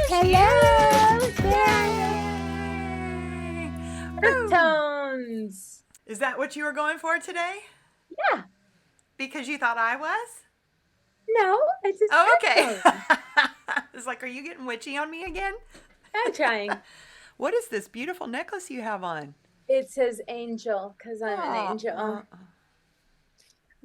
Hello, Woo. tones. Is that what you were going for today? Yeah. Because you thought I was? No, I just Oh, okay. tones. It's like, are you getting witchy on me again? I'm trying. What is this beautiful necklace you have on? It says angel because I'm an angel.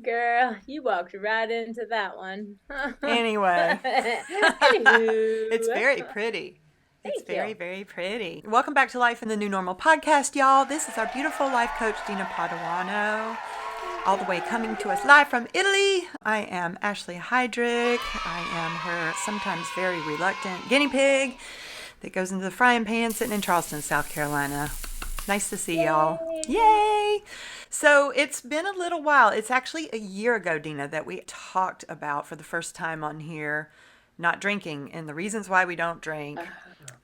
Girl, you walked right into that one. Anyway, it's Anywho, very pretty. It's thank very, you. very pretty. Welcome back to Life in the New Normal podcast, y'all. This is our beautiful life coach, Dena Paduano, all the way coming to us live from Italy. I am Ashley Hydrick. I am her sometimes very reluctant guinea pig that goes into the frying pan sitting in Charleston, South Carolina. Nice to see y'all. Yay! So it's been a little while. It's actually a year ago, Dena, that we talked about for the first time on here not drinking and the reasons why we don't drink.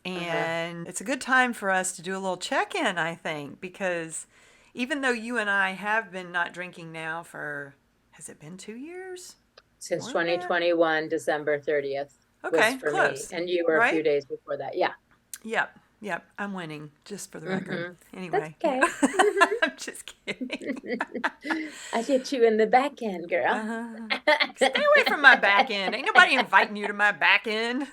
And it's a good time for us to do a little check-in, I think, because even though you and I have been not drinking now for, has it been 2 years? Since More than that? 2021, December 30th Okay, was for close. me. And you were a few Right? days before that. Yeah. Yep, I'm winning, just for the record. Anyway, That's okay. I'm just kidding. I get you in the back end, girl. Stay away from my back end. Ain't nobody inviting you to my back end.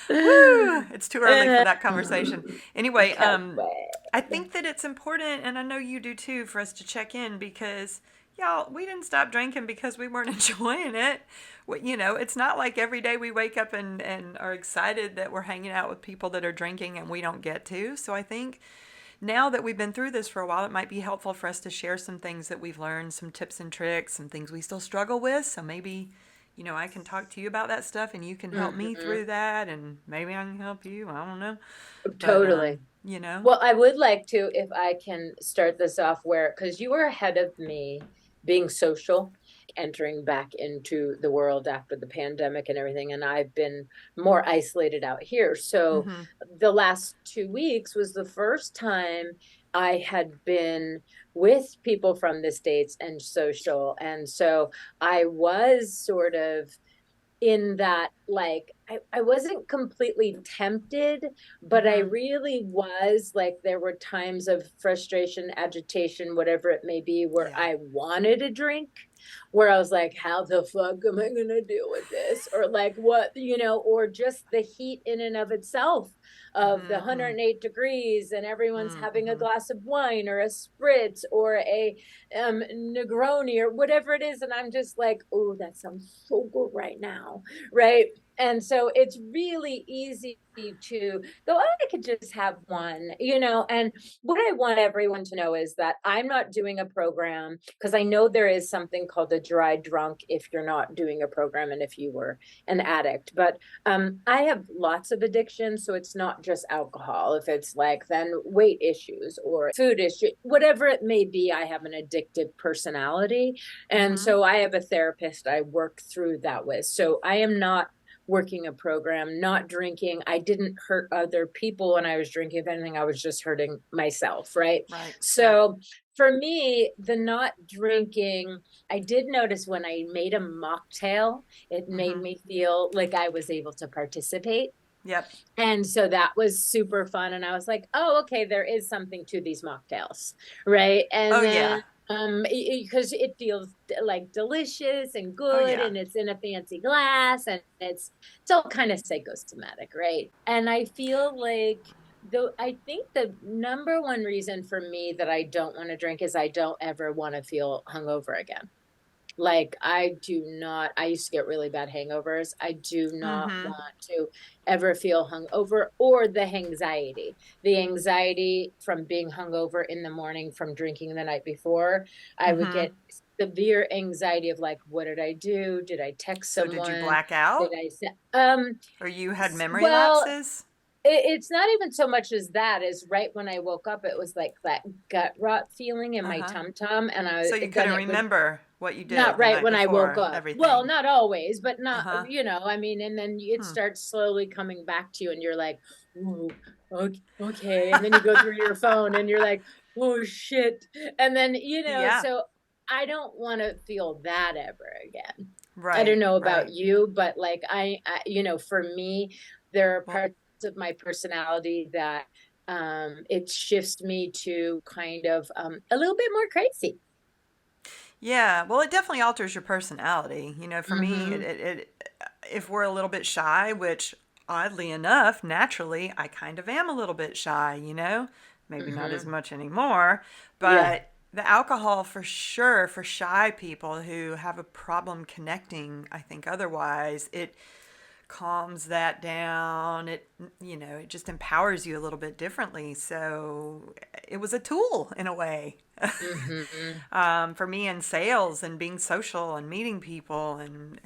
Woo, it's too early for that conversation. Anyway, I think that it's important, and I know you do too, for us to check in because, y'all, we didn't stop drinking because we weren't enjoying it. You know, it's not like every day we wake up and are excited that we're hanging out with people that are drinking and we don't get to. So I think now that we've been through this for a while, it might be helpful for us to share some things that we've learned, some tips and tricks, some things we still struggle with. So maybe, you know, I can talk to you about that stuff and you can help me through that, and maybe I can help you. I don't know. Totally. But, you know. Well, I would like to, if I can start this off because you were ahead of me being social, entering back into the world after the pandemic and everything. And I've been more isolated out here. So the last 2 weeks was the first time I had been with people from the States and social. And so I was sort of in that, like, I wasn't completely tempted, but I really was, like, there were times of frustration, agitation, whatever it may be, where I wanted a drink, where I was like, how the fuck am I gonna deal with this? Or like, what, you know, or just the heat in and of itself of the 108 degrees and everyone's having a glass of wine or a spritz or a Negroni or whatever it is. And I'm just like, oh, that sounds so good right now. Right. And so it's really easy to go, oh, I could just have one, you know. And what I want everyone to know is that I'm not doing a program, because I know there is something called a dry drunk if you're not doing a program and if you were an addict. But I have lots of addictions, so it's not just alcohol. If it's like then weight issues or food issue, whatever it may be, I have an addictive personality. And so I have a therapist I work through that with. So I am not working a program, not drinking. I didn't hurt other people when I was drinking. If anything, I was just hurting myself, right? So for me, the not drinking, I did notice when I made a mocktail, it made me feel like I was able to participate. Yep. And so that was super fun. And I was like, oh, okay, there is something to these mocktails, right? And then because it feels like delicious and good, and it's in a fancy glass, and it's all kind of psychosomatic, right? And I feel like, though, I think the number one reason for me that I don't want to drink is I don't ever want to feel hungover again. Like, I used to get really bad hangovers. I do not want to ever feel hungover, or the anxiety from being hungover in the morning from drinking the night before. I would get severe anxiety of like, what did I do? Did I text someone? So did you black out? Did I or you had memory lapses? It's not even so much as that. Is right when I woke up, it was like that gut rot feeling in my tum-tum. And so you couldn't remember what you did. Not right when I woke up. Everything. Well, not always, but not, you know, I mean, and then it starts slowly coming back to you and you're like, ooh, okay. And then you go through your phone and you're like, oh shit. And then, you know, so I don't want to feel that ever again. I don't Right, know about right. you, but like for me, there are Well, parts of my personality that it shifts me to kind of a little bit more crazy. yeah, well, it definitely alters your personality. For me, Mm-hmm. if we're a little bit shy, which oddly enough, naturally, I kind of am a little bit shy. Maybe not as Mm-hmm. much anymore, Yeah. but the alcohol for sure, for shy people who have a problem connecting, I think otherwise, it calms that down. It just empowers you a little bit differently. So it was a tool in a way. Mm-hmm. For me in sales and being social and meeting people and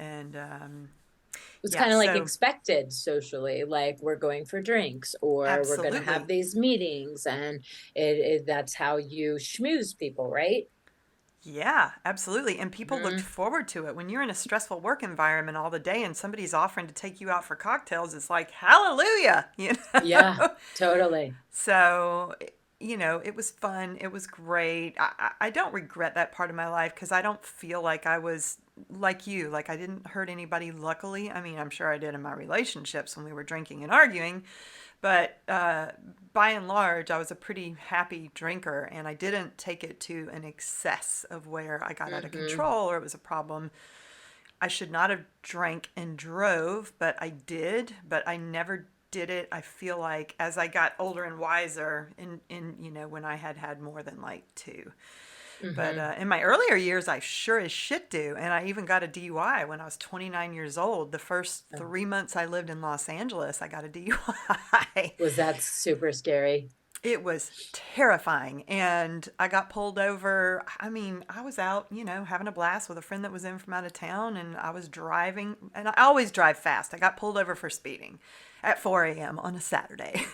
It's yeah, kind of like so expected socially, like we're going for drinks or we're going to have absolutely. these meetings, and that's how you schmooze people, right? Yeah, absolutely. And people looked Hmm. forward to it. When you're in a stressful work environment all the day and somebody's offering to take you out for cocktails, it's like, hallelujah. Yeah, totally. So, it was fun. It was great. I don't regret that part of my life because I don't feel like I was like you. Like I didn't hurt anybody, luckily. I mean, I'm sure I did in my relationships when we were drinking and arguing. But by and large, I was a pretty happy drinker and I didn't take it to an excess of where I got out of Hmm. control or it was a problem. I should not have drank and drove, but I did. But I never did it. I feel like as I got older and wiser, when I had more than like two. But Hmm. in my earlier years, I sure as shit do. And I even got a DUI when I was 29 years old. The first Oh, 3 months I lived in Los Angeles, I got a DUI. was that super scary? It was terrifying. And I got pulled over. I mean, I was out, having a blast with a friend that was in from out of town, and I was driving, and I always drive fast. I got pulled over for speeding at 4 a.m. on a Saturday.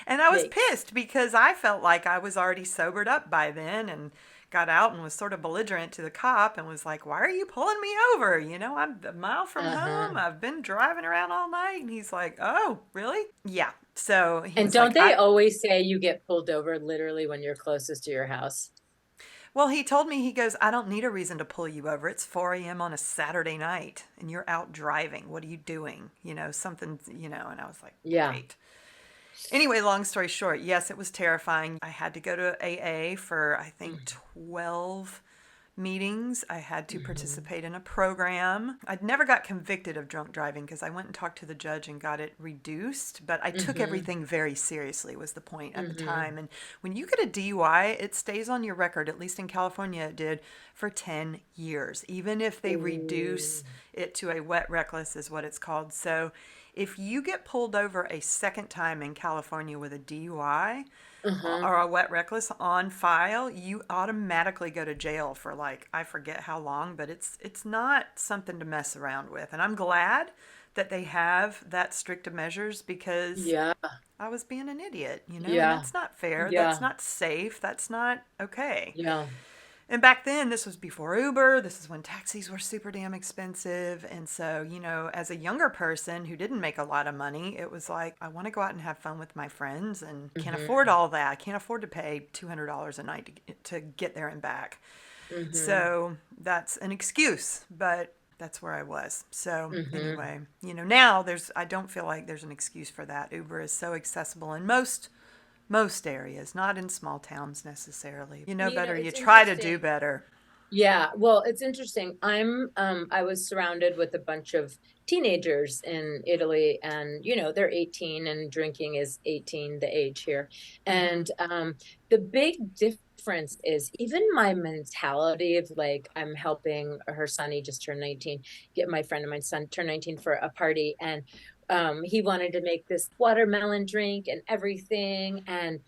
And I was Yikes. pissed because I felt like I was already sobered up by then and got out and was sort of belligerent to the cop and was like, "Why are you pulling me over? I'm a mile from Uh-huh. home. I've been driving around all night." And he's like, "Oh, really?" Yeah. So he And was like, don't they always say you get pulled over literally when you're closest to your house? well, he told me, he goes, "I don't need a reason to pull you over. It's 4 a.m. on a Saturday night and you're out driving. What are you doing? Something. And I was like, Yeah. great. Anyway, long story short, yes, it was terrifying. I had to go to AA for, I think, 12 meetings. I had to Hmm. participate in a program. I'd never got convicted of drunk driving because I went and talked to the judge and got it reduced, but I took Hmm. everything very seriously was the point at the Hmm. time. And when you get a DUI, it stays on your record, at least in California it did, for 10 years, even if they Ooh. reduce it to a wet reckless is what it's called. So if you get pulled over a second time in California with a DUI, Uh-huh. or a wet reckless on file, you automatically go to jail for like I forget how long, but it's not something to mess around with. And I'm glad that they have that strict of measures because Yeah. I was being an idiot, and Yeah. that's not fair. That's Yeah. not safe. That's not okay. Yeah. And back then, this was before Uber. This is when taxis were super damn expensive. And so, as a younger person who didn't make a lot of money, it was like, I want to go out and have fun with my friends and can't afford Hmm. all that. I can't afford to pay $200 a night to get there and back. Hmm. So that's an excuse, but that's where I was. So Hmm. anyway, now I don't feel like there's an excuse for that. Uber is so accessible in most areas, not in small towns necessarily. You know better, you It's try to do interesting. better. Yeah, well, it's interesting. I was surrounded with a bunch of teenagers in Italy, and they're 18 and drinking is 18, the age here. Mm-hmm. And the big difference is even my mentality of like I'm helping her son, he just turned 19, get my friend and my son turned 19 for a party, and he wanted to make this watermelon drink and everything, and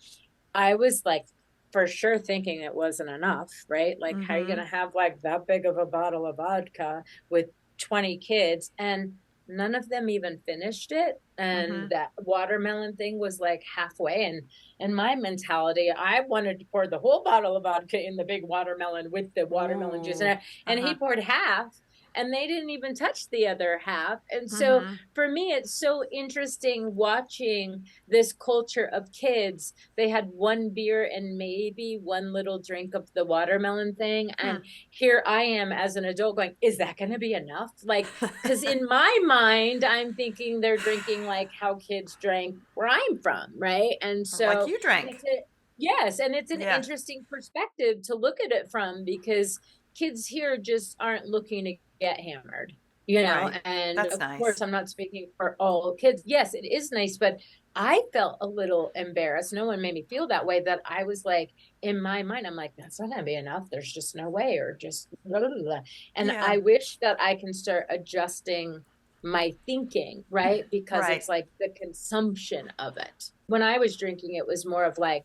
I was like, for sure thinking it wasn't enough, right? Like, how are you going Mm-hmm. to have like that big of a bottle of vodka with 20 kids? And none of them even finished it. Mm-hmm. And that watermelon thing was like halfway. And my mentality, I wanted to pour the whole bottle of vodka in the big watermelon with the watermelon juice. Ooh. And he Uh-huh. poured half. and they didn't even touch the other half. And so Mm-hmm. for me, it's so interesting watching this culture of kids. They had one beer and maybe one little drink of the watermelon thing. Hmm. And here I am as an adult going, is that going to be enough? Like, because in my mind, I'm thinking they're drinking like how kids drank where I'm from, right? And Like so you drank. it's a, yes, and it's an Yeah. interesting perspective to look at it from, because kids here just aren't looking to get hammered, Right. and That's of nice. course I'm not speaking for all kids. Yes, it is nice, but I felt a little embarrassed. No one made me feel that way, that I was like, in my mind, I'm like, that's not gonna be enough. There's just no way, or just blah, blah, blah. And Yeah. I wish that I can start adjusting my thinking, right? Because Right. it's like the consumption of it. When I was drinking, it was more of like,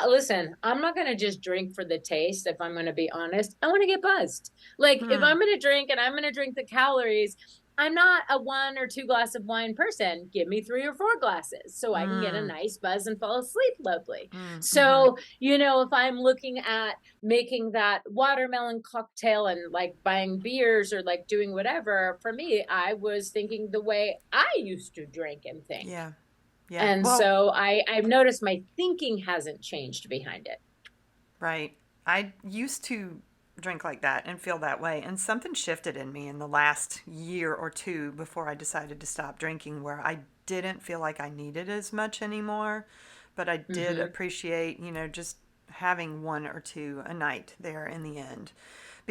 listen, I'm not going to just drink for the taste. If I'm going to be honest, I want to get buzzed. Like, if Hmm. I'm going to drink and I'm going to drink the calories, I'm not a 1 or 2 glass of wine person. Give me 3 or 4 glasses so I can get a Mm. nice buzz and fall asleep lovely. Mm. Mm-hmm. So, if I'm looking at making that watermelon cocktail and like buying beers or like doing whatever, for me, I was thinking the way I used to drink and think. Yeah. Yeah. And Well, so I've noticed my thinking hasn't changed behind it. right. I used to drink like that and feel that way. And something shifted in me in the last year or two before I decided to stop drinking, where I didn't feel like I needed as much anymore. But I did Mm-hmm. appreciate, just having one or two a night there in the end.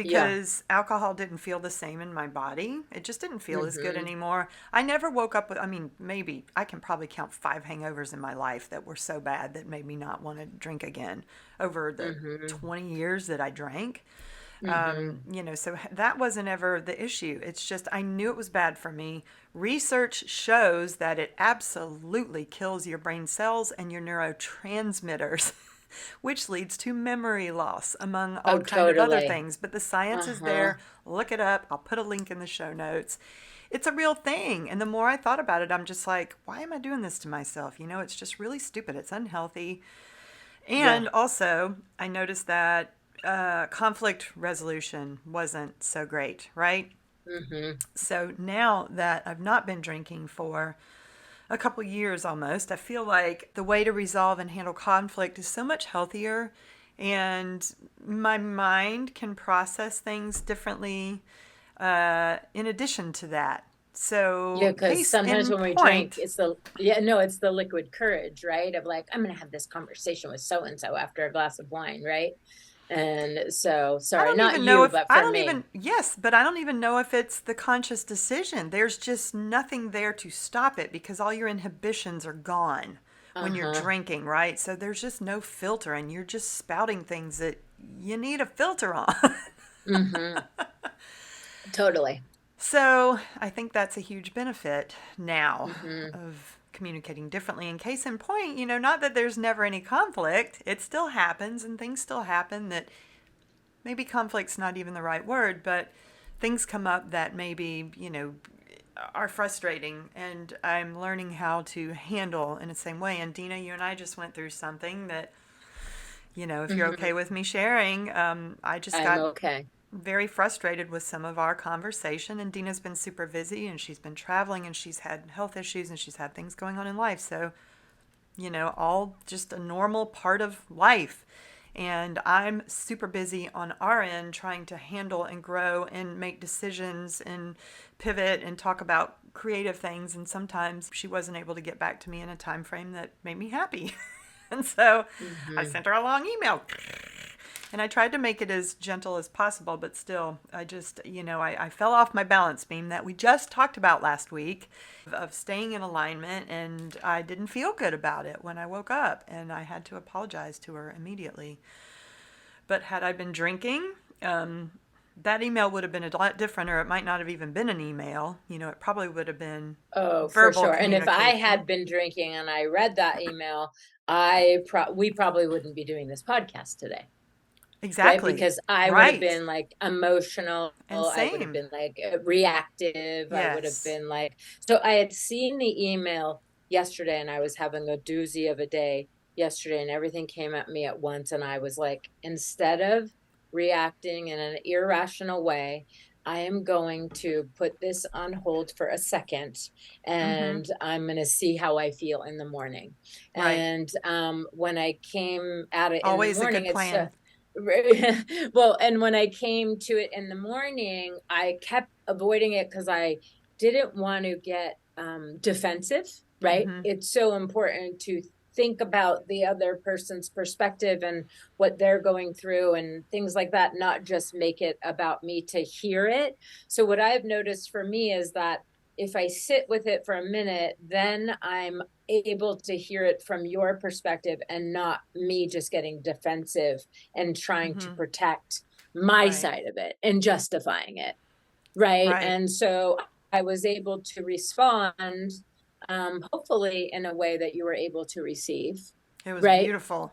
Yeah. Because alcohol didn't feel the same in my body. It just didn't feel as good Mm-hmm. anymore. I never woke up with, I mean, maybe I can probably count 5 hangovers in my life that were so bad that made me not want to drink again over the Mm-hmm. 20 years that I drank. Mm-hmm. So that wasn't ever the issue. It's just I knew it was bad for me. Research shows that it absolutely kills your brain cells and your neurotransmitters, which leads to memory loss, among all Oh, kind of other totally. things. But the science is Uh-huh. there. Look it up. I'll put a link in the show notes. It's a real thing. And the more I thought about it, I'm just like, why am I doing this to myself? It's just really stupid. It's unhealthy. Yeah. And also, I noticed that conflict resolution wasn't so great, right? Mm-hmm. So now that I've not been drinking for a couple years almost, I feel like the way to resolve and handle conflict is so much healthier, and my mind can process things differently in addition to that. Yeah, So, because case sometimes in when we drink, point, it's the yeah, no, it's the liquid courage, right? Of like, I'm gonna have this conversation with so and so after a glass of wine, right? And so, I sorry, don't not even know you, if but I for don't even me. yes, but I don't even know if it's the conscious decision. There's just nothing there to stop it because all your inhibitions are gone when you're Uh-huh. drinking, right? So there's just no filter and you're just spouting things that you need a filter on. Mm-hmm. Totally. So I think that's a huge benefit now Mm-hmm. of communicating differently. In case in point, not that there's never any conflict, it still happens and things still happen that maybe conflict's not even the right word, but things come up that maybe, are frustrating, and I'm learning how to handle in the same way. And Dena, you and I just went through something that, if you're Mm-hmm. okay with me sharing, I just I'm got okay. very frustrated with some of our conversation. And Dina's been super busy and she's been traveling and she's had health issues and she's had things going on in life. So, all just a normal part of life. And I'm super busy on our end trying to handle and grow and make decisions and pivot and talk about creative things. And sometimes she wasn't able to get back to me in a time frame that made me happy. And so I Mm-hmm. sent her a long email. And I tried to make it as gentle as possible, but still, I just, I fell off my balance beam that we just talked about last week of staying in alignment, and I didn't feel good about it when I woke up, and I had to apologize to her immediately. But had I been drinking, that email would have been a lot different, or it might not have even been an email. It probably would have been Oh, for verbal sure. And if I communication. had been drinking and I read that email, we probably wouldn't be doing this podcast today, right? Exactly. Because I would have Right. been like emotional. And I would have same. been like reactive. I would have Yes. been like, so I had seen the email yesterday and I was having a doozy of a day yesterday and everything came at me at once. And I was like, instead of reacting in an irrational way, I am going to put this on hold for a second Mm-hmm. and I'm going to see how I feel in the morning. Right. And when I came at it in the Always a morning, good it's plan. well, and when I came to it in the morning, I kept avoiding it because I didn't want to get defensive, right? Mm-hmm. It's so important to think about the other person's perspective and what they're going through and things like that, not just make it about me to hear it. So what I've noticed for me is that if I sit with it for a minute, then I'm able to hear it from your perspective and not me just getting defensive and trying to Mm-hmm. protect my Right. side of it and justifying it. Right. Right. And so I was able to respond, hopefully in a way that you were able to receive. It was Right. beautiful.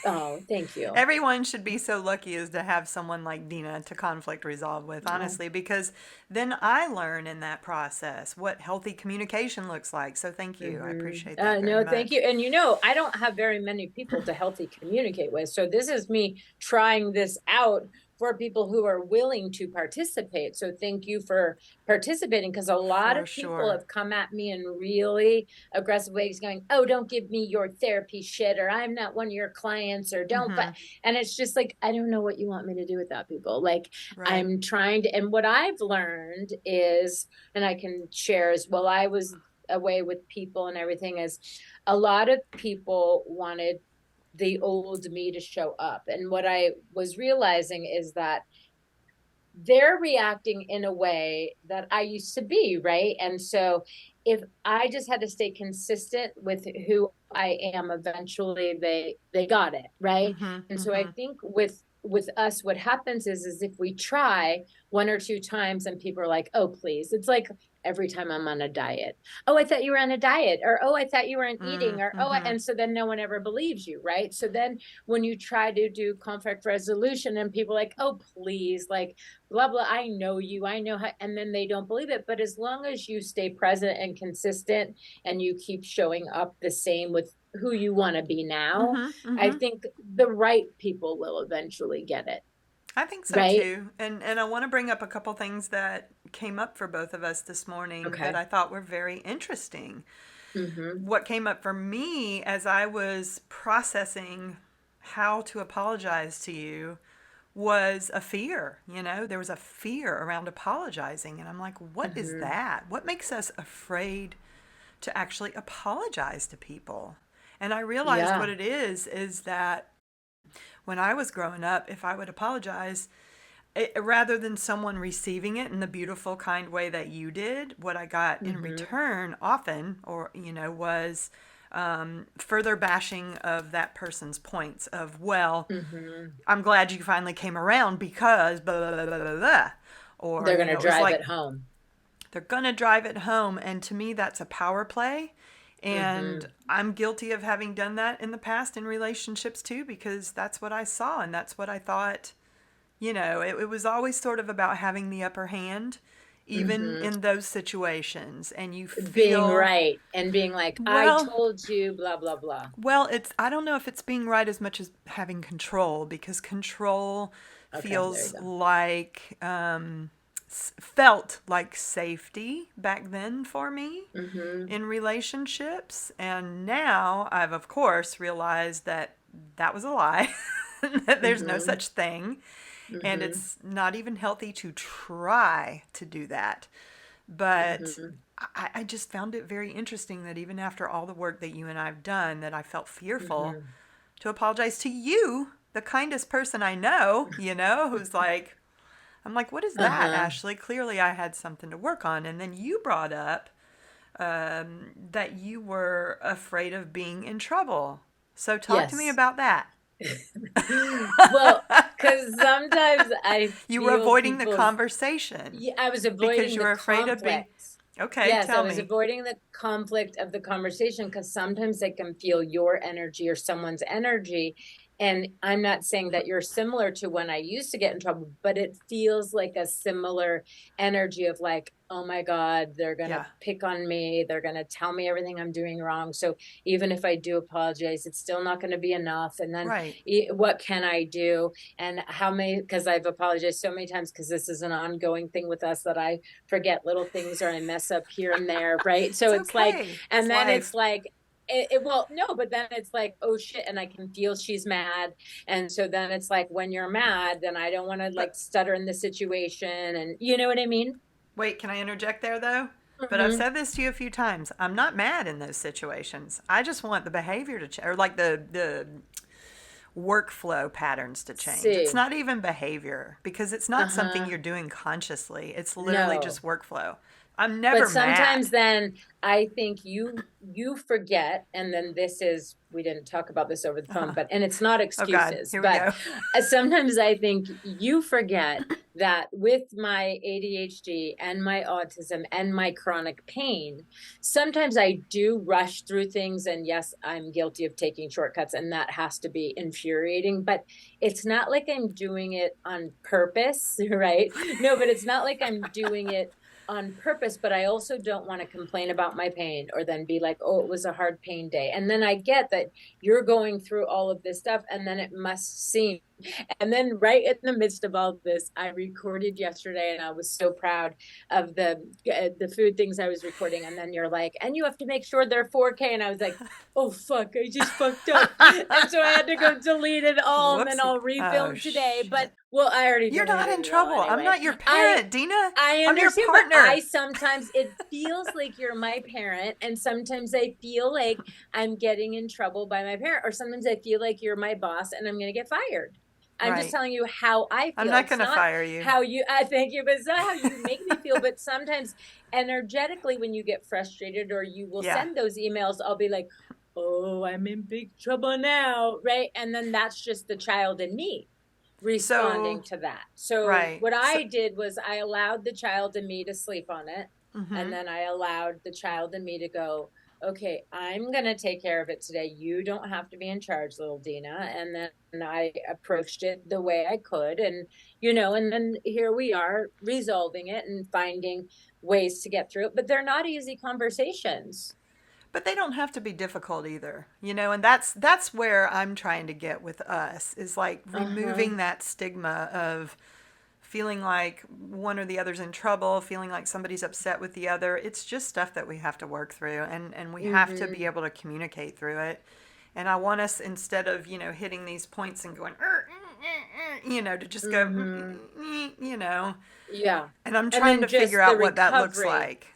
Oh, thank you. Everyone should be so lucky as to have someone like Dena to conflict resolve with, Oh. honestly, because then I learn in that process what healthy communication looks like. So thank you. I appreciate that very No, thank much. you. And I don't have very many people to healthy communicate with. So this is me trying this out for people who are willing to participate. So thank you for participating because a lot For of people sure. have come at me in really aggressive ways going, "Oh, don't give me your therapy shit," or "I'm not one of your clients," or "Don't." But Mm-hmm. and it's just like, I don't know what you want me to do with that, people. Like, Right. I'm trying to, and what I've learned is, and I can share as well, I was away with people and everything, is a lot of people wanted the old me to show up. And what I was realizing is that they're reacting in a way that I used to be, right? And so if I just had to stay consistent with who I am, eventually they got it, right? Mm-hmm. And so I Mm-hmm. think with us, what happens is if we try one or two times and people are like, "Oh, please." It's like every time I'm on a diet. "Oh, I thought you were on a diet," or "Oh, I thought you weren't eating," or "Oh," Mm-hmm. and so then no one ever believes you, right? So then when you try to do conflict resolution and people are like, "Oh, please," like blah blah, I know you, I know how, and then they don't believe it. But as long as you stay present and consistent and you keep showing up the same with who you want to be now, Mm-hmm. I Mm-hmm. think the right people will eventually get it. I think so Right. too. And I want to bring up a couple things that came up for both of us this morning that Okay. I thought were very interesting. Mm-hmm. What came up for me as I was processing how to apologize to you was a fear. There was a fear around apologizing. And I'm like, what is Mm-hmm. that? What makes us afraid to actually apologize to people? And I realized Yeah. what it is that when I was growing up, if I would apologize, rather than someone receiving it in the beautiful, kind way that you did, what I got in Mm-hmm. return often, was further bashing of that person's points of, well, Mm-hmm. I'm glad you finally came around because blah, blah, blah, blah, blah. Or, They're gonna it was drive like it home. they're going to drive it home. And to me, that's a power play. And Mm-hmm. I'm guilty of having done that in the past in relationships too, because that's what I saw and that's what I thought. It was always sort of about having the upper hand, even Mm-hmm. in those situations. And you Being feel, right and being like, "I well, told you," blah blah blah. I don't know if it's being right as much as having control, because control Okay, there you feels go. like, felt like safety back then for me Mm-hmm. in relationships. And now I've, of course, realized that that was a lie, that there's no Mm-hmm. such thing. And Mm-hmm. it's not even healthy to try to do that. But Mm-hmm. I just found it very interesting that even after all the work that you and I have done, that I felt fearful Mm-hmm. to apologize to you, the kindest person I know, who's like, I'm like, what is that, Uh-huh. Ashley? Clearly I had something to work on. And then you brought up that you were afraid of being in trouble. So talk to me Yes. about that. Well, because sometimes I You were feel avoiding the people's, conversation yeah, I was because avoiding you the were afraid of being. conflict. Okay, Yes, I tell was me. avoiding the conflict of the conversation because sometimes they can feel your energy or someone's energy. And I'm not saying that you're similar to when I used to get in trouble, but it feels like a similar energy of like, oh my God, they're going to Yeah. pick on me. They're going to tell me everything I'm doing wrong. So even if I do apologize, it's still not going to be enough. And then Right. what can I do? And how many, because I've apologized so many times, because this is an ongoing thing with us that I forget little things or I mess up here and there. Right. So It's it's like, okay. It's and then it's life. like, well, no, but then it's like, oh shit, and I can feel she's mad, and so then it's like, when you're mad, then I don't want to like But stutter in the situation, and you know what I mean. wait, can I interject there though? But I've Mm-hmm. said this to you a few times. I'm not mad in those situations. I just want the behavior to change, or like the workflow patterns to change. It's See. not even behavior because it's not something Uh-huh. you're doing consciously. It's literally No. just workflow. I'm But never sometimes mad. then I think you forget, and then this is, we didn't talk about this over the phone, but and it's not Oh God, excuses, here we but go. sometimes I think you forget that with my ADHD and my autism and my chronic pain, sometimes I do rush through things, and yes, I'm guilty of taking shortcuts, and that has to be infuriating, but it's not like I'm doing it on purpose, right? No, but it's not like I'm doing it on purpose, but I also don't want to complain about my pain or then be like, oh, it was a hard pain day. And then I get that you're going through all of this stuff, and then it must seem, and then right in the midst of all of this, I recorded yesterday, and I was so proud of the food things I was recording. And then you're like, and you have to make sure they're 4K. And I was like, oh fuck, I just fucked up. And so I had to go delete it all, and then Whoopsie. I'll Oh refilm today. But shit. well, I already You're not deleted in it all trouble. I'm anyway. not your I parent, Dina. I I'm your understand, but I partner. sometimes, it feels like you're my parent, and sometimes I feel like I'm getting in trouble by my parent, or sometimes I feel like you're my boss and I'm going to get fired. I'm just Right. telling you how I I'm feel. not It's going to not fire you. how you, I thank you, but it's not how you make me feel. But sometimes energetically, when you get frustrated or you will Yeah. send those emails, I'll be like, oh, I'm in big trouble now. Right. And then that's just the child in me responding So, to that. So right. what So, I did was I allowed the child in me to sleep on it. And mm-hmm. then I allowed the child in me to go, okay, I'm going to take care of it today. You don't have to be in charge, little Dena. And then I approached it the way I could. And, and then here we are resolving it and finding ways to get through it. But they're not easy conversations. But they don't have to be difficult either, and that's where I'm trying to get with us is like Uh huh. removing that stigma of feeling like one or the other's in trouble, feeling like somebody's upset with the other. It's just stuff that we have to work through, and we have to be Mm-hmm. able to communicate through it. And I want us, instead of, hitting these points and going, to just go, Mm-hmm. you know. Yeah. And I'm And trying then to figure just the out what that looks recovery. like.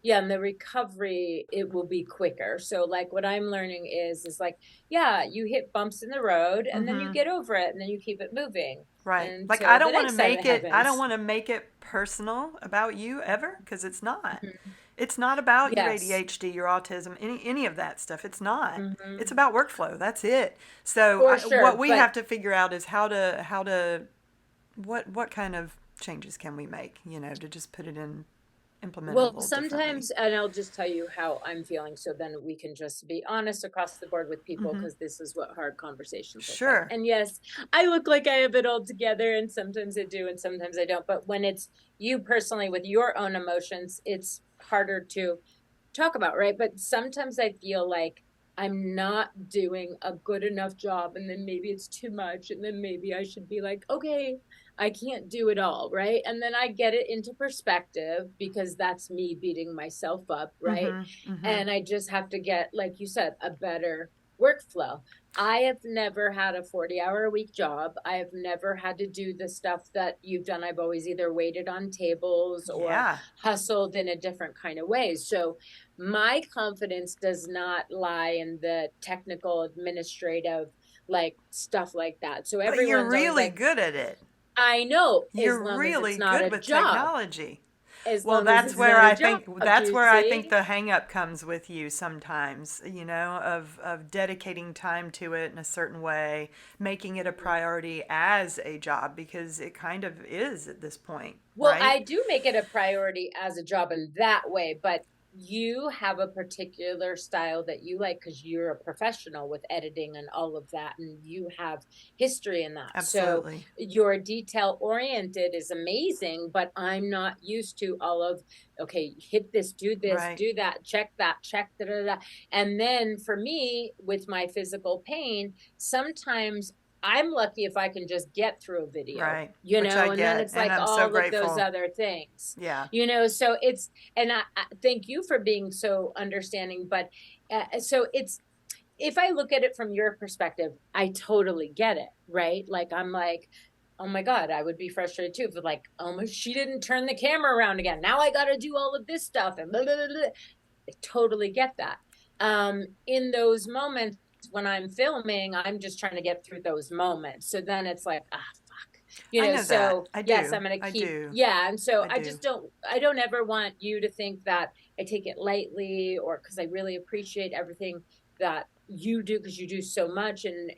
Yeah, and the recovery, it will be quicker. So like what I'm learning is like, yeah, you hit bumps in the road, and then you Mm-hmm. get over it, and then you keep it moving Right. Like until the next time it I don't happens. want to make it personal about you ever because it's not. Mhm. It's not about your Yes. ADHD, your autism, any of that stuff. It's not. It's Hmm. about workflow. That's it. So For what sure. we But have to figure out is how to what kind of changes can we make, to just put it in implement it a well, little differently. sometimes, and I'll just tell you how I'm feeling, so then we can just be honest across the board with people, Mhm. because this is what hard conversations look like. Sure. And yes, I look like I have it all together, and sometimes I do, and sometimes I don't. But when it's you personally with your own emotions, it's harder to talk about, right? But sometimes I feel like I'm not doing a good enough job, and then maybe it's too much, and then maybe I should be like, okay, I can't do it all, right? And then I get it into perspective, because that's me beating myself up, right? Mhm. Mhm. And I just have to get, like you said, a better workflow. I have never had a 40-hour a week job. I have never had to do the stuff that you've done. I've always either waited on tables or Yeah. hustled in a different kind of way. So my confidence does not lie in the technical administrative like stuff like that. So But you're everyone's always really like, good at it. I know, You're as long as it's really not good a with job, technology. as Well, long as it's not a job, do that's you where I think see? the hang up comes with you sometimes, of dedicating time to it in a certain way, making it a priority as a job because it kind of is at this point, Well, right? I do make it a priority as a job in that way, but you have a particular style that you like because you're a professional with editing and all of that, and you have history in that. So Absolutely. your detail oriented is amazing, but I'm not used to all of, okay, hit this, Right. do that, check that, check da da da. And then for me, with my physical pain, sometimes I'm lucky if I can just get through a video, Right. Which I and then get. it's And like I'm so all of those grateful. other things, Yeah. so it's, and I thank you for being so understanding, but so it's, if I look at it from your perspective, I totally get it, right? Like, I'm like, oh my God, I would be frustrated too. But like, oh my, she didn't turn the camera around again. Now I got to do all of this stuff and blah, blah, blah, blah. I totally get that. In those moments when I'm filming, I'm just trying to get through those moments. So then it's like, ah, fuck, I know that. so I yes, do. I'm going to I keep, do. yeah. And so I do. I don't ever want you to think that I take it lightly, or because I really appreciate everything that you do, because you do so much, and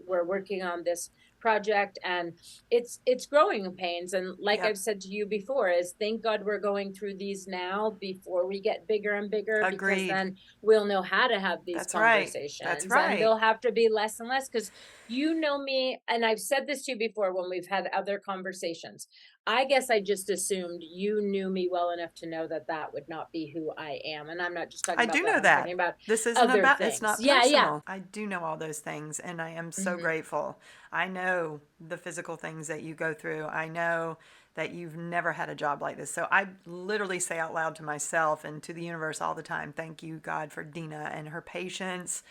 we're working on this project, and it's growing pains, and like I've Yep. said to you before, is thank God we're going through these now before we get bigger and bigger, because Agreed. then we'll know how to have these That's right. That's conversations, and right. they'll have to be less and less, because you know me, and I've said this to you before when we've had other conversations. I guess I just assumed you knew me well enough to know that that would not be who I am, and I'm not just talking I about do that, know I'm talking that. about This isn't other about, it's things. not Yeah, yeah. personal. I do know all those things, and I am so Hmm. grateful. I know the physical things that you go through. I know that you've never had a job like this. So I literally say out loud to myself and to the universe all the time, thank you, God, for Dena and her patience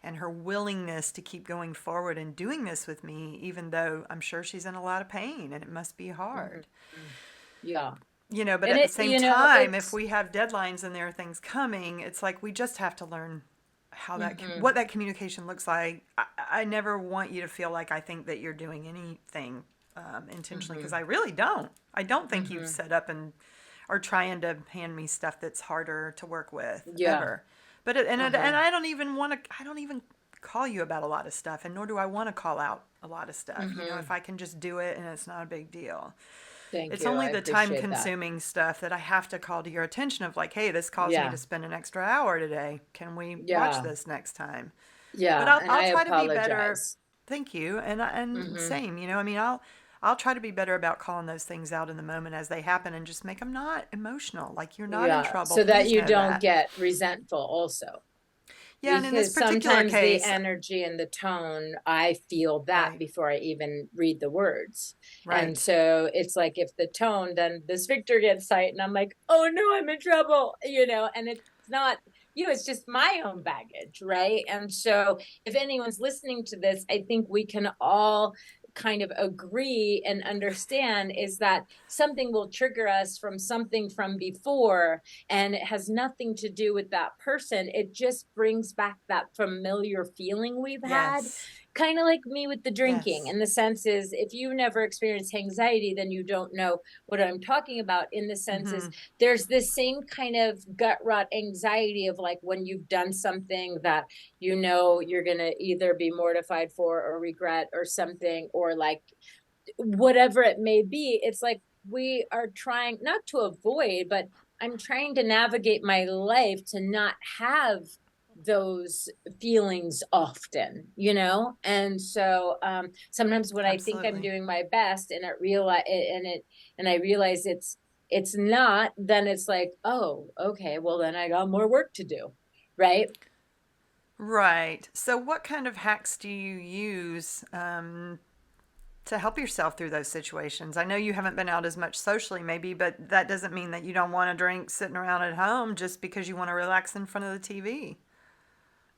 and her willingness to keep going forward and doing this with me, even though I'm sure she's in a lot of pain and it must be hard. Hmm. Yeah. But And at the it, same time, if we have deadlines and there are things coming, it's like we just have to learn how hmm what that communication looks like. I never want you to feel like I think that you're doing anything intentionally, because I hmm really don't. I don't think you've hmm set up and are trying to hand me stuff that's harder to work with yeah. ever. And Uh-huh. I don't even want to. I don't even call you about a lot of stuff, and nor do I want to call out a lot of stuff. If Hmm. I can just do it and it's not a big deal. Thank It's you. only I the time appreciate that. consuming stuff that I have to call to your attention of, like, hey, this caused me Yeah. to spend an extra hour today. Can we watch Yeah. this next time? But Yeah. And I'll I try to be better. apologize. Thank you. And Hmm. same, I mean, I'll try to be better about calling those things out in the moment as they happen and just make them not emotional. Like, you're not in Yeah. trouble. So that Please you know don't that. get resentful also. Yeah, and in this Because particular sometimes the case, energy and the tone, I feel that right, before I even read the words. And right. so it's like, if the tone, then this Victor gets sight, and I'm like, oh no, I'm in trouble, and it's not, it's just my own baggage, right? And so if anyone's listening to this, I think we can all kind of agree and understand is that something will trigger us from something from before, and it has nothing to do with that person. It just brings back that familiar feeling we've had. Yes, Kind of like me with the drinking. yes. And the sense is, if you've never experienced anxiety, then you don't know what I'm talking about. In the sense is, Mm-hmm. there's this same kind of gut rot anxiety of like when you've done something that you're going to either be mortified for or regret or something, or like whatever it may be. It's like we are trying not to avoid, but I'm trying to navigate my life to not have those feelings often, and so sometimes when I think I'm Absolutely. doing my best, and I realize it's not, then it's like, oh, okay, well then I got more work to do, right? Right. So, what kind of hacks do you use to help yourself through those situations? I know you haven't been out as much socially, maybe, but that doesn't mean that you don't want to drink sitting around at home just because you want to relax in front of the TV.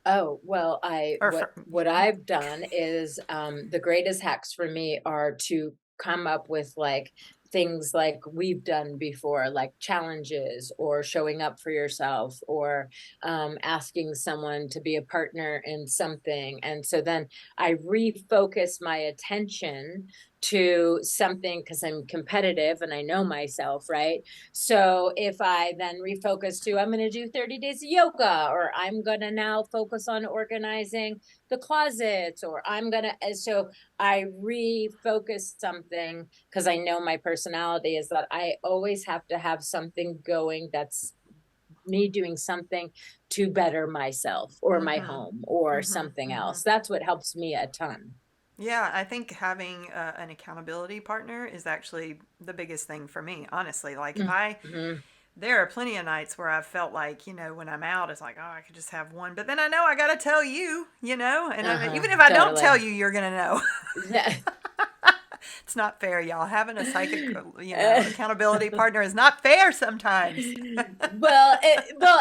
Oh, well, I Or, for, what I've done is, the greatest hacks for me are to come up with like things like we've done before, like challenges, or showing up for yourself, or asking someone to be a partner in something. And so then I refocus my attention to something, because I'm competitive and I know myself, right? So if I then refocus to, I'm going to do 30 days of yoga, or I'm going to now focus on organizing the closets, or I'm going to, so I refocus something, because I know my personality is that I always have to have something going that's me doing something to better myself or my Mm-hmm. home or Mm-hmm. something Mm-hmm. else. That's what helps me a ton. Yeah, I think having an accountability partner is actually the biggest thing for me, honestly. Like, Mm-hmm. there are plenty of nights where I've felt like, when I'm out, it's like, oh, I could just have one. But then I know I got to tell you, and Uh-huh. even if I don't tell Totally. you, you're going to know. Yeah. It's not fair, y'all. Having a psychic, accountability partner is not fair sometimes. Well,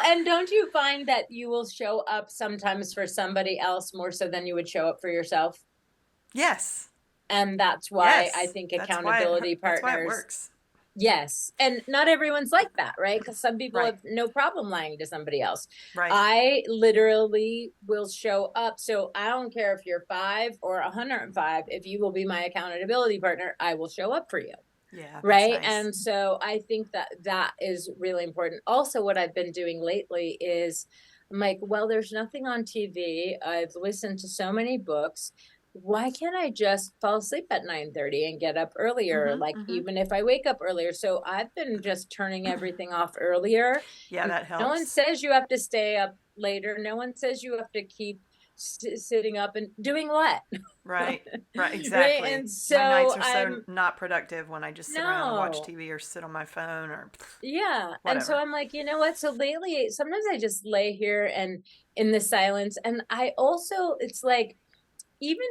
and don't you find that you will show up sometimes for somebody else more so than you would show up for yourself? Yes. And that's why I Yes. think That's why it, accountability that's why it partners, works. yes. And not everyone's like that, right? Because some people Right. have no problem lying to somebody else. Right. I literally will show up. So I don't care if you're 5 or 105. If you will be my accountability partner, I will show up for you. Yeah, that's Right. nice. And so I think that that is really important. Also, what I've been doing lately is I'm like, well, there's nothing on TV. I've listened to so many books. Why can't I just fall asleep at 9:30 and get up earlier? Mm-hmm. Like, Mm-hmm. even if I wake up earlier. So I've been just turning everything off earlier. Yeah, that No one helps. says you have to stay up later. No one says you have to keep sitting up and doing what? Right. Right. Right. Exactly. And My nights so are so I'm not productive when I just sit around and watch no. TV or sit on my phone or Yeah. And so whatever. I'm like, you know what? So lately, sometimes I just lay here and in the silence. And I also, it's like, even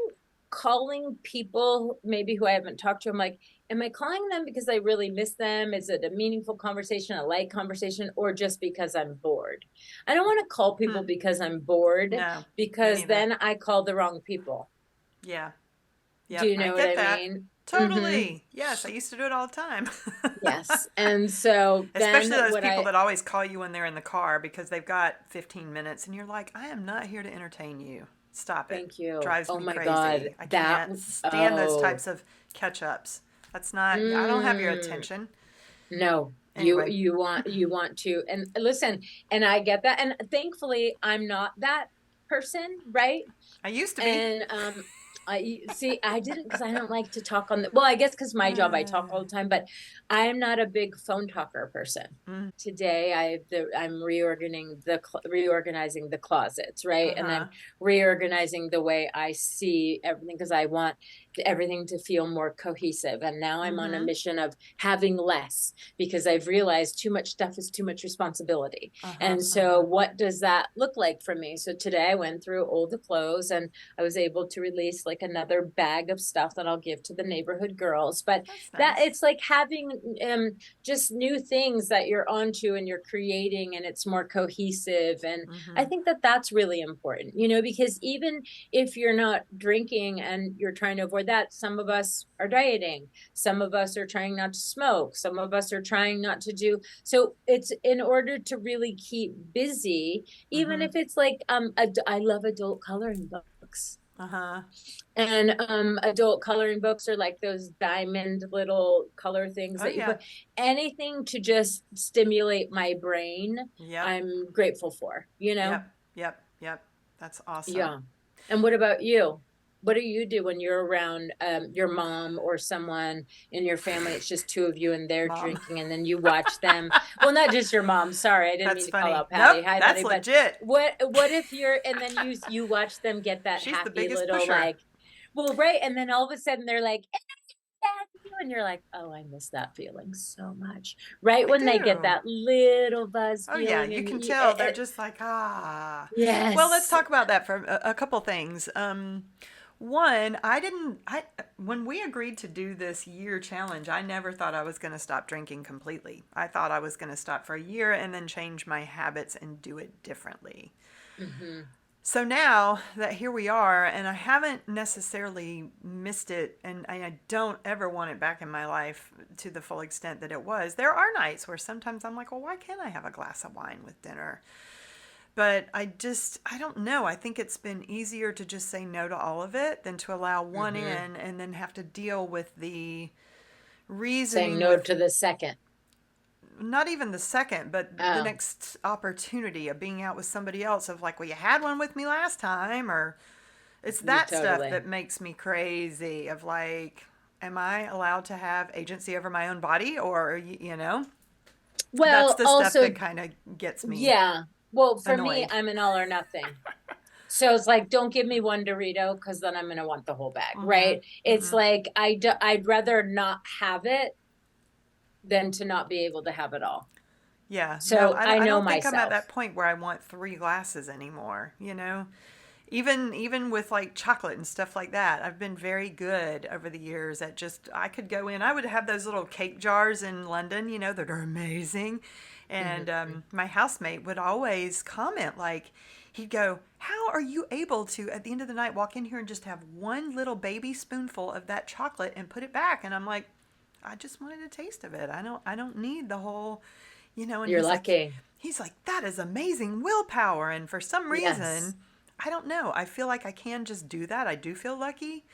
calling people maybe who I haven't talked to, I'm like, am I calling them because I really miss them? Is it a meaningful conversation, a light conversation, or just because I'm bored? I don't want to call Hmm. people because I'm bored, No, me because neither. then I call the wrong people. Yeah. Do Yep. you I know what get I that. mean? Mm-hmm. Totally. Yes, I used to do it all the time. Yes. And so then Especially those what people I, that always call you when they're in the car because they've got 15 minutes and you're like, I am not here to entertain you. Stop it. thank you. Drives Oh me my God. crazy. I That, can't stand those oh, types of catch ups. That's not, I don't have your mm, attention. no, Anyway, you want to, and listen, and I get that. And thankfully I'm not that person, right? I used to be. And I see, I didn't, because I don't like to talk on the, well, I guess because my job I talk all the time, but I am not a big phone talker person. Mm, Today I'm reorganizing the closets, right? And uh-huh. I'm reorganizing the way I see everything, because I want everything to feel more cohesive. And now I'm on a Mm-hmm. mission of having less, because I've realized too much stuff is too much responsibility. Uh-huh. And so Uh-huh. what does that look like for me? So today I went through all the clothes and I was able to release like another bag of stuff that I'll give to the neighborhood girls. But That's that nice. it's like having just new things that you're onto and you're creating, and it's more cohesive. And I Mm-hmm. think that that's really important, because even if you're not drinking and you're trying to avoid that, some of us are dieting, some of us are trying not to smoke, some of us are trying not to do, so it's in order to really keep busy, even Mm-hmm. if it's like I love adult coloring books. Uh-huh. And adult coloring books are like those diamond little color things Oh that you yeah. put, anything to just stimulate my brain. Yep. I'm grateful for. Yep. Yep. Yep. That's awesome. Yeah. And what about you? What do you do when you're around your mom or someone in your family? It's just two of you and they're Mom. drinking, and then you watch them. Well, not just your mom. Sorry, I didn't That's mean to call funny. out Nope, Patty. Hi, that's Patty. But legit. what if you're, and then you watch them get that She's the happy biggest little pusher. like, well, right, and then all of a sudden they're like, and you're like, oh, I miss that feeling so much. Right I when they get do. that little buzz Oh yeah, feeling, you and can tell they're just like ah. Well, let's yes. talk about that for a couple things. One, I didn't. I when we agreed to do this year challenge, I never thought I was going to stop drinking completely. I thought I was going to stop for a year and then change my habits and do it differently. Hmm. So now that here we are, and I haven't necessarily missed it, and I don't ever want it back in my life to the full extent that it was, there are nights where sometimes I'm like, well, why can't I have a glass of wine with dinner? But I don't know. I think it's been easier to just say no to all of it than to allow one Hmm. in and then have to deal with the Saying reasoning no with to the second. not even the second, but the Oh, next opportunity of being out with somebody else of like, well, you had one with me last time, or it's you that stuff totally. that makes me crazy of like, am I allowed to have agency over my own body or, you know? That's Well, the stuff also, that kind of gets me yeah. Well, for me, annoyed. I'm an all or nothing. So it's like, don't give me one Dorito because then I'm gonna want the whole bag, Mm-hmm. right? It's Mm-hmm. like I'd rather not have it than to not be able to have it all. Yeah. No, So I I know don't think I'm at myself. that point where I want three glasses anymore, you know? Even with like chocolate and stuff like that, I've been very good over the years at just I could go in. I would have those little cake jars in London, you know, that are amazing. And Hmm. my housemate would always comment like, he'd go, "How are you able to at the end of the night walk in here and just have one little baby spoonful of that chocolate and put it back?" And I'm like, "I just wanted a taste of it. I don't need the whole, you know." And You're lucky. he's like, "That is amazing willpower." And for some Yes. reason, I don't know. I feel like I can just do that. I do feel lucky,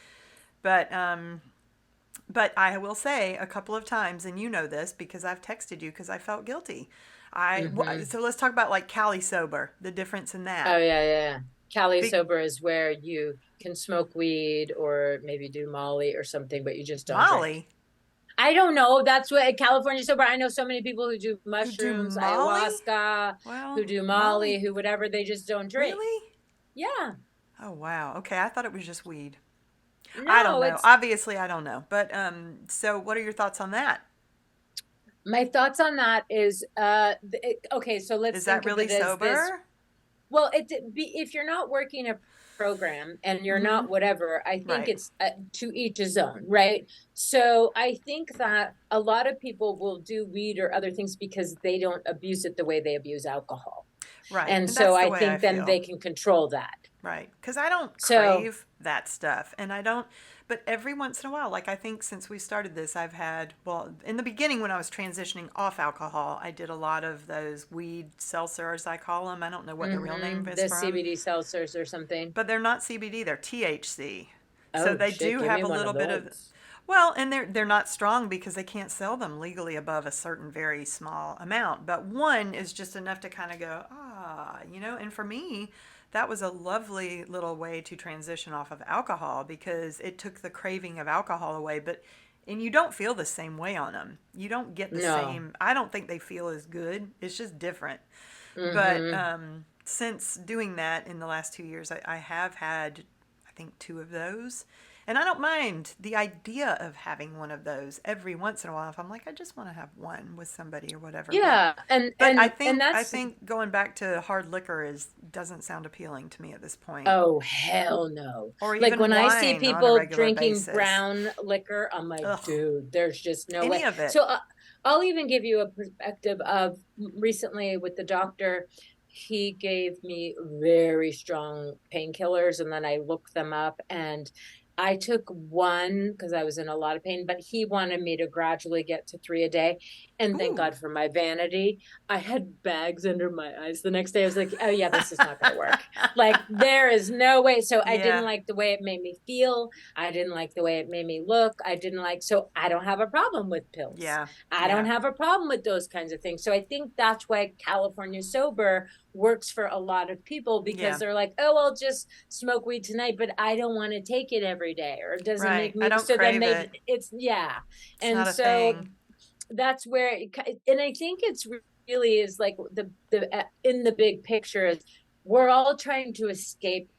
but I will say a couple of times, and you know this because I've texted you because I felt guilty. Hmm. So let's talk about like Cali sober, the difference in Oh that. yeah, yeah. Cali Big sober is where you can smoke weed or maybe do Molly or something, but you just don't drink. Molly, I don't know. That's what California sober. I know so many people who do who do mushrooms, Molly? ayahuasca, Well, who do Molly, Molly, who whatever. They just don't drink. really? Yeah. Oh wow. Okay, I thought it was just weed. I don't No, know. it's Obviously, I don't know. But so what are your thoughts on that? my thoughts on that is okay, so let's Is that think of really it as this. sober? Well, if you're not working a program and you're Mm-hmm. not whatever, I think Right. it's to each his own, right? So I think that a lot of people will do weed or other things because they don't abuse it the way they abuse alcohol. Right. And And so that's the I way I think then feel. they can control that. Right. Because I don't So, crave that stuff. And I don't, but every once in a while, like I think since we started this, I've had, well, in the beginning when I was transitioning off alcohol, I did a lot of those weed seltzers, I call them. I don't know what the real name is the for them, CBD seltzers or something. but they're not CBD, they're THC. So Oh they shit, do give me have a one of little bit of, those. well, and they're not strong because they can't sell them legally above a certain very small amount. But one is just enough to kind of go, ah, you know. And for me, that was a lovely little way to transition off of alcohol because it took the craving of alcohol away. But and you don't feel the same way on them. You don't get the No. same. I don't think they feel as good. It's just different. But Mm-hmm. since doing that in the last 2 years, I have had, I think, two of those. And I don't mind the idea of having one of those every once in a while if I'm like, I just want to have one with somebody or whatever. Yeah, But I that's think going back to hard liquor is doesn't sound appealing to me at this point. oh hell no. Or Like even when I see wine on a people regular drinking basis. brown liquor, I'm like, Ugh, dude, there's just no any way. of it. So I'll even give you a perspective of recently with the doctor. He gave me very strong painkillers, and then I looked them up, and I took one because I was in a lot of pain, but he wanted me to gradually get to three a day. And thank Ooh. God for my vanity. I had bags under my eyes the next day. I was like, oh, yeah, this is not going to work. Like, there is no way. So I didn't Yeah. like the way it made me feel. I didn't like the way it made me look. I didn't like, so I don't have a problem with pills. Yeah. I don't Yeah. have a problem with those kinds of things. So I think that's why California Sober works for a lot of people because Yeah. they're like, oh, I'll just smoke weed tonight, but I don't want to take it every day or it doesn't Right. make I me. don't So then crave it. it's, yeah. It's And not a so thing. that's where and I think it's really is like the in the big picture is we're all trying to escape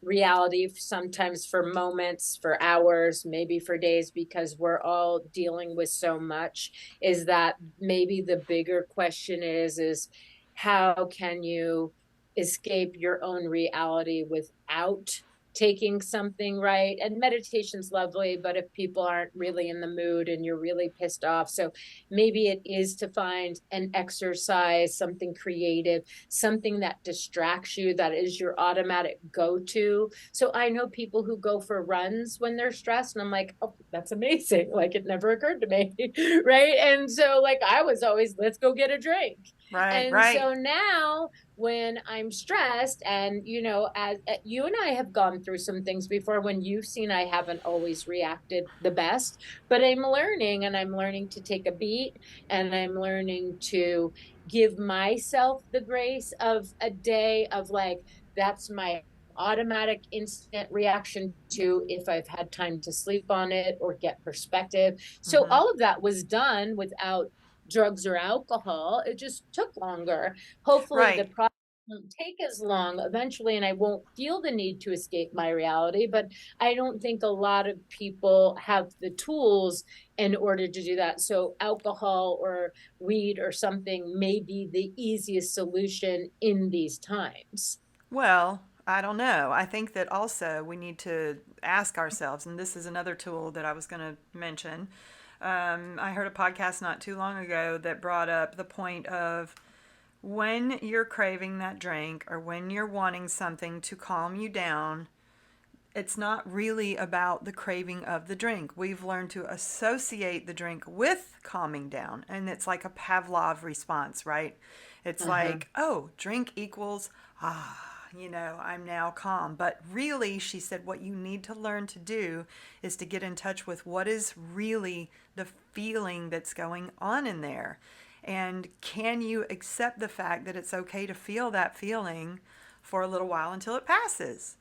reality sometimes for moments, for hours, maybe for days, because we're all dealing with so much. Is that maybe the bigger question is how can you escape your own reality without taking something, right? And meditation's lovely, but if people aren't really in the mood and you're really pissed off, so maybe it is to find an exercise, something creative, something that distracts you, that is your automatic go-to. So I know people who go for runs when they're stressed, and I'm like, oh, that's amazing. Like it never occurred to me, right? And so like I was always, let's go get a drink. Right. And Right. so now when I'm stressed, and as you and I have gone through some things before, when you've seen I haven't always reacted the best, but I'm learning, and I'm learning to take a beat, and I'm learning to give myself the grace of a day of like, that's my automatic instant reaction to if I've had time to sleep on it or get perspective. So Mm-hmm. all of that was done without drugs or alcohol. It just took longer. Hopefully the Right. process won't take as long eventually, and I won't feel the need to escape my reality. But I don't think a lot of people have the tools in order to do that. So alcohol or weed or something may be the easiest solution in these times. Well, I don't know. I think that also we need to ask ourselves, and this is another tool that I was going to mention. I heard a podcast not too long ago that brought up the point of when you're craving that drink or when you're wanting something to calm you down, it's not really about the craving of the drink. We've learned to associate the drink with calming down, and it's like a Pavlov response, right? It's Uh-huh. like, oh, drink equals, I'm now calm. But really, she said, what you need to learn to do is to get in touch with what is really the feeling that's going on in there. And can you accept the fact that it's okay to feel that feeling for a little while until it passes?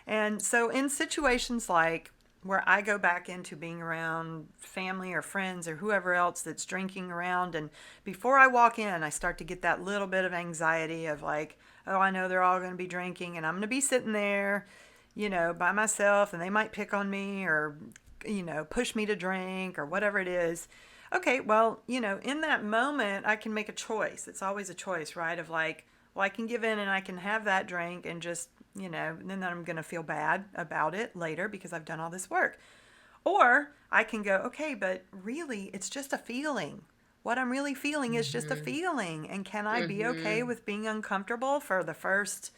And so, in situations like where I go back into being around family or friends or whoever else that's drinking around, and before I walk in, I start to get that little bit of anxiety of like, oh, I know they're all going to be drinking, and I'm going to be sitting there, by myself, and they might pick on me or, push me to drink or whatever it is. Okay, well, in that moment, I can make a choice. It's always a choice, right? Of like, well, I can give in and I can have that drink and just, and then I'm going to feel bad about it later because I've done all this work. Or I can go, okay, but really, it's just a feeling. What I'm really feeling is just a Mm-hmm. feeling. And can I be okay Mm-hmm. with being uncomfortable for the first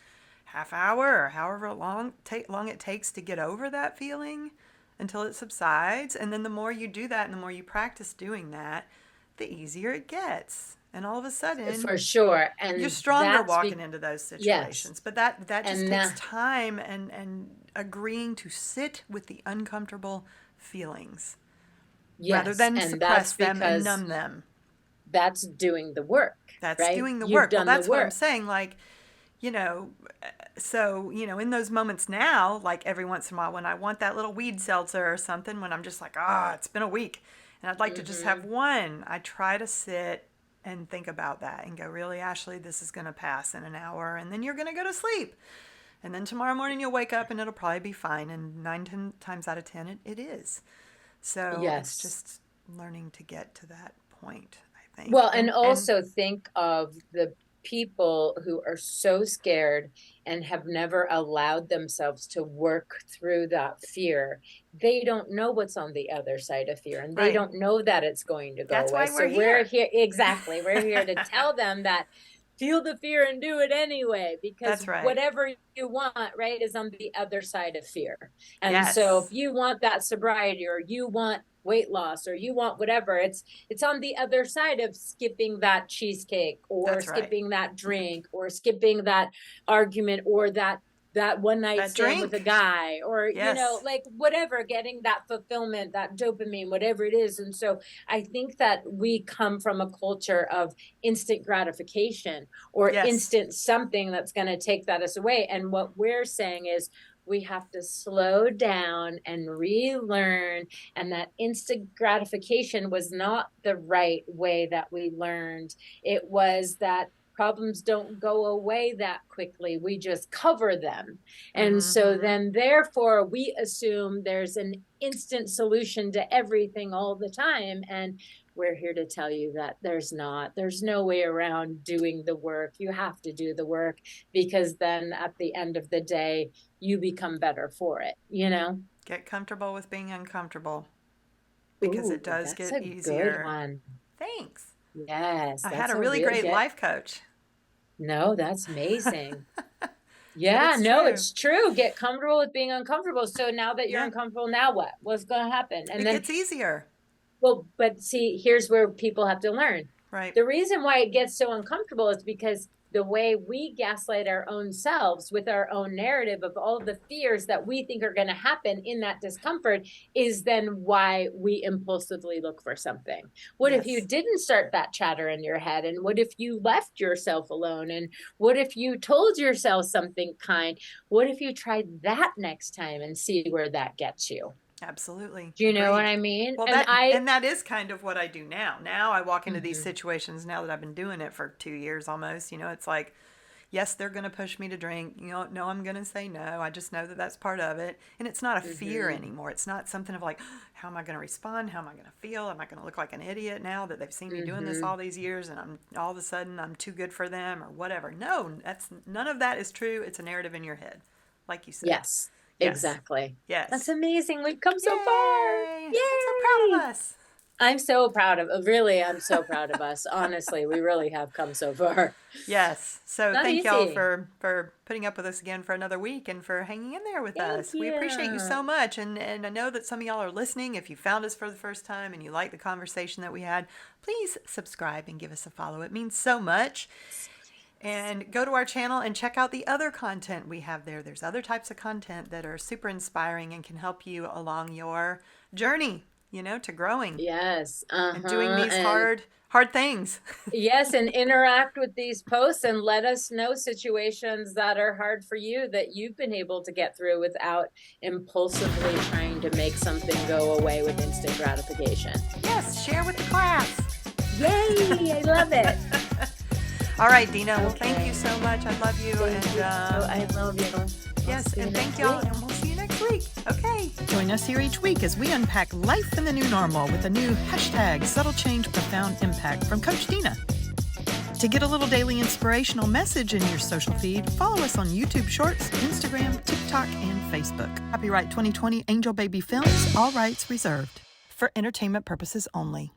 half hour or however long it takes to get over that feeling until it subsides? And then the more you do that and the more you practice doing that, the easier it gets. And all of a sudden, For sure. you're And stronger that's walking into those yes. situations. But that just And takes time and agreeing to sit with the uncomfortable feelings rather yes. than And that's suppress them and because numb them. that's doing the work, That's right? doing the You've work. Well, done the that's what I'm work. saying. Like, you know, so, in those moments now, like every once in a while when I want that little weed seltzer or something, when I'm just like, it's been a week and I'd like to just have Mm-hmm. one, I try to sit and think about that and go, really, Ashley, this is going to pass in an hour and then you're going to go to sleep. And then tomorrow morning you'll wake up and it'll probably be fine. And 9 times out of 10, it is. So it's Yes. just learning to get to that point, I think. Well, and And also think of the people who are so scared and have never allowed themselves to work through that fear. They don't know what's on the other side of fear, and they right. don't know that it's going to go That's away. why we're So we're here. here, exactly. We're here to tell them that feel the fear and do it anyway, because That's right. whatever you want, right, is on the other side of fear. And so if Yes. you want that sobriety or you want weight loss or you want whatever, it's on the other side of skipping that cheesecake or That's right. skipping that drink or skipping that argument or that one night That stand with a drink. guy or Yes. like whatever, getting that fulfillment, that dopamine, whatever it is. And so I think that we come from a culture of instant gratification or Yes. instant something that's going to take that us away. And what we're saying is we have to slow down and relearn, and that instant gratification was not the right way that we learned. It was that problems don't go away that quickly. We just cover them. And so Mm-hmm. then, therefore, we assume there's an instant solution to everything all the time. And we're here to tell you that there's not. There's no way around doing the work. You have to do the work because then at the end of the day, you become better for it? Get comfortable with being uncomfortable because Ooh, it does that's get a good easier. one. Thanks. Yes, I had that's a a really real great get. life coach. No, that's amazing. But Yeah, it's no, true. it's true. Get comfortable with being uncomfortable. So now that you're Yeah. uncomfortable, now what? What's going to happen? And It then, gets easier. well, but see, here's where people have to learn. Right. The reason why it gets so uncomfortable is because the way we gaslight our own selves with our own narrative of all of the fears that we think are going to happen in that discomfort is then why we impulsively look for something. What if you Yes. didn't start that chatter in your head? And what if you left yourself alone? And what if you told yourself something kind? What if you tried that next time and see where that gets you? Absolutely. Do you know what Agreed. I mean? Well, And that is kind of what I do now. Now I walk into these Mhm. situations now that I've been doing it for 2 years almost. It's like, yes, they're going to push me to drink. No, I'm going to say no. I just know that that's part of it. And it's not a fear Mhm. anymore. It's not something of like, how am I going to respond? How am I going to feel? Am I going to look like an idiot now that they've seen me doing this Mhm. all these years and I'm all of a sudden I'm too good for them or whatever? No, that's none of that is true. It's a narrative in your head, like you said. Yes, Yes. exactly. That's Yes. amazing. We've come so far. Yay! I'm so proud Yay! of us. I'm so proud of, really, I'm so proud of us. Honestly, we really have come so far. Yes. So Not thank y'all easy. for putting up with us again for another week and for hanging in there with Thank us. We appreciate you you. so much. And I know that some of y'all are listening. If you found us for the first time and you like the conversation that we had, please subscribe and give us a follow. It means so much. So nice. And go to our channel and check out the other content we have there. There's other types of content that are super inspiring and can help you along your journey, to growing Yes. and doing Uh-huh. these And hard things. yes, and interact with these posts and let us know situations that are hard for you that you've been able to get through without impulsively trying to make something go away with instant gratification. Yes, share with the class. Yay! I love it. All right, Dena. Well, thank Okay. you so much. I love you. Thank And you. I love you. yes, See you and thank next y'all. week. And we'll see you next week. Okay. Join us here each week as we unpack life in the new normal with a new hashtag Subtle Change Profound Impact from Coach Dena. To get a little daily inspirational message in your social feed, follow us on YouTube Shorts, Instagram, TikTok, and Facebook. Copyright 2020 Angel Baby Films, all rights reserved. For entertainment purposes only.